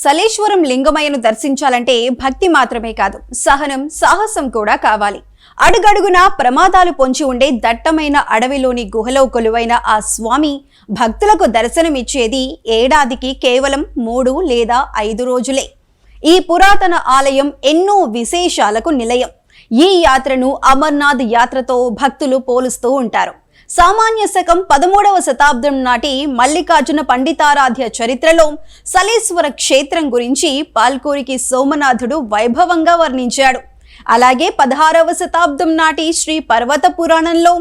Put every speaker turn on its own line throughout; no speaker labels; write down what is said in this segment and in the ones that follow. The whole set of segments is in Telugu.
సలేశ్వరం లింగమయ్యను దర్శించాలంటే భక్తి మాత్రమే కాదు, సహనం, సాహసం కూడా కావాలి. అడుగడుగునా ప్రమాదాలు పొంచి ఉండే దట్టమైన అడవిలోని గుహలో కొలువైన ఆ స్వామి భక్తులకు దర్శనమిచ్చేది ఏడాదికి కేవలం 3 లేదా 5 రోజులే. ఈ పురాతన ఆలయం ఎన్నో విశేషాలకు నిలయం. ఈ యాత్రను అమర్నాథ్ యాత్రతో భక్తులు పోలుస్తూ ఉంటారు. సామాన్య శకం 13వ శతాబ్దం నాటి మల్లికార్జున పండితారాధ్య చరిత్రలో సలేశ్వర క్షేత్రం గురించి పాల్కూరికి సోమనాథుడు వైభవంగా వర్ణించాడు. అలాగే 16వ శతాబ్దం నాటి శ్రీ పర్వత పురాణంలో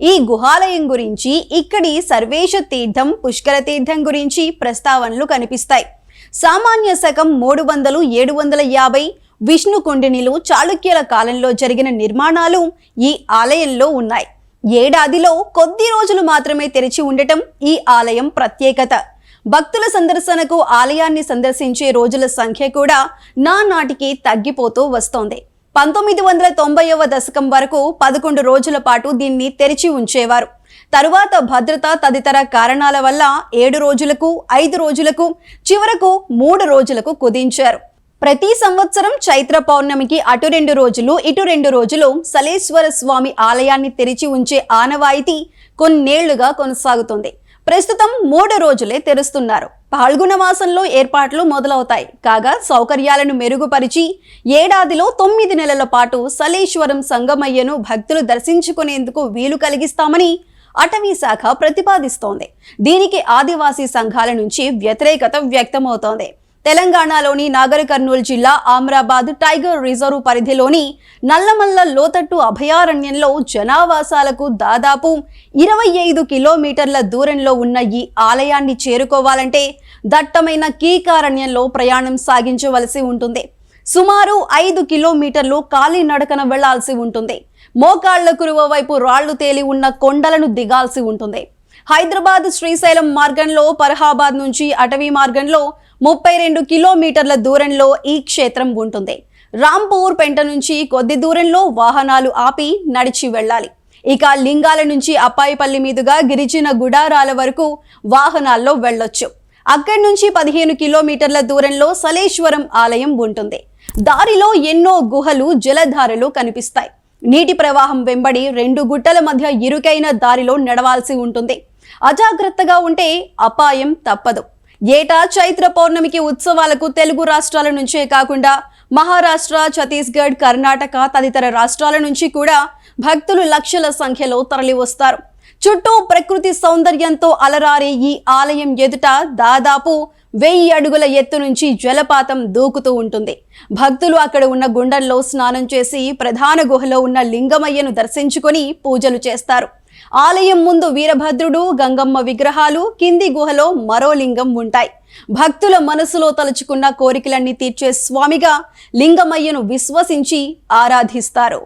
ఈ గుహాలయం గురించి, ఇక్కడి సర్వేశ తీర్థం, పుష్కర తీర్థం గురించి ప్రస్తావనలు కనిపిస్తాయి. సామాన్య శకం 300-750 విష్ణు కుండినిలు చాళుక్యుల కాలంలో జరిగిన నిర్మాణాలు ఈ ఆలయంలో ఉన్నాయి. ఏడాదిలో కొద్ది రోజులు మాత్రమే తెరిచి ఉండటం ఈ ఆలయం ప్రత్యేకత. భక్తుల సందర్శనకు ఆలయాన్ని సందర్శించే రోజుల సంఖ్య కూడా నానాటికి తగ్గిపోతూ వస్తోంది. 1990వ దశకం వరకు 11 రోజుల పాటు దీన్ని తెరిచి ఉంచేవారు. తరువాత భద్రత తదితర కారణాల వల్ల 7 రోజులకు, 5 రోజులకు, చివరకు 3 రోజులకు కుదించారు. ప్రతి సంవత్సరం చైత్ర పౌర్ణమికి అటు 2 రోజులు, ఇటు 2 రోజులు సలేశ్వర స్వామి ఆలయాన్ని తెరిచి ఉంచే ఆనవాయితీ కొన్నేళ్లుగా కొనసాగుతుంది. ప్రస్తుతం 3 రోజులే తెరుస్తున్నారు. పాల్గొన మాసంలో ఏర్పాట్లు మొదలవుతాయి. కాగా సౌకర్యాలను మెరుగుపరిచి ఏడాదిలో 9 నెలల పాటు సలేశ్వరం సంగమయ్యను భక్తులు దర్శించుకునేందుకు వీలు కలిగిస్తామని అటవీ శాఖ ప్రతిపాదిస్తోంది. దీనికి ఆదివాసీ సంఘాల నుంచి వ్యతిరేకత వ్యక్తమవుతోంది. తెలంగాణలోని నాగర్ కర్నూలు జిల్లా ఆమ్రాబాద్ టైగర్ రిజర్వ్ పరిధిలోని నల్లమల్ల లోతట్టు అభయారణ్యంలో జనావాసాలకు దాదాపు 25 కిలోమీటర్ల దూరంలో ఉన్న ఈ ఆలయాన్ని చేరుకోవాలంటే దట్టమైన కీకారణ్యంలో ప్రయాణం సాగించవలసి ఉంటుంది. సుమారు 5 కిలోమీటర్లు కాలినడకన వెళ్లాల్సి ఉంటుంది. మోకాళ్ల కురువ వైపు రాళ్లు తేలి ఉన్న కొండలను దిగాల్సి ఉంటుంది. హైదరాబాద్ శ్రీశైలం మార్గంలో, ఫరహాబాద్ నుంచి అటవీ మార్గంలో 32 కిలోమీటర్ల దూరంలో ఈ క్షేత్రం ఉంటుంది. రాంపూర్ పెంట నుంచి కొద్ది దూరంలో వాహనాలు ఆపి నడిచి వెళ్ళాలి. ఇక లింగాల నుంచి అప్పాయిపల్లి మీదుగా గిరిజన గుడారాల వరకు వాహనాల్లో వెళ్ళొచ్చు. అక్కడి నుంచి 15 కిలోమీటర్ల దూరంలో సలేశ్వరం ఆలయం ఉంటుంది. దారిలో ఎన్నో గుహలు, జలధారలు కనిపిస్తాయి. నీటి ప్రవాహం వెంబడి 2 గుట్టల మధ్య ఇరుకైన దారిలో నడవాల్సి ఉంటుంది. అజాగ్రత్తగా ఉంటే అపాయం తప్పదు. ఏటా చైత్ర పౌర్ణమికి ఉత్సవాలకు తెలుగు రాష్ట్రాల నుంచే కాకుండా మహారాష్ట్ర, ఛత్తీస్గఢ్, కర్ణాటక తదితర రాష్ట్రాల నుంచి కూడా భక్తులు లక్షల సంఖ్యలో తరలి వస్తారు. చుట్టూ ప్రకృతి సౌందర్యంతో అలరారే ఈ ఆలయం ఎదుట దాదాపు 1000 అడుగుల ఎత్తు నుంచి జలపాతం దూకుతూ ఉంటుంది. భక్తులు అక్కడ ఉన్న గుండంలో స్నానం చేసి ప్రధాన గుహలో ఉన్న లింగమయ్యను దర్శించుకొని పూజలు చేస్తారు. ఆలయం ముందు వీరభద్రుడు, గంగమ్మ విగ్రహాలు, కింది గుహలో మరో లింగం ఉంటాయి. భక్తుల మనసులో తలుచుకున్న కోరికలన్నీ తీర్చే స్వామిగా లింగమయ్యను విశ్వసించి ఆరాధిస్తారు.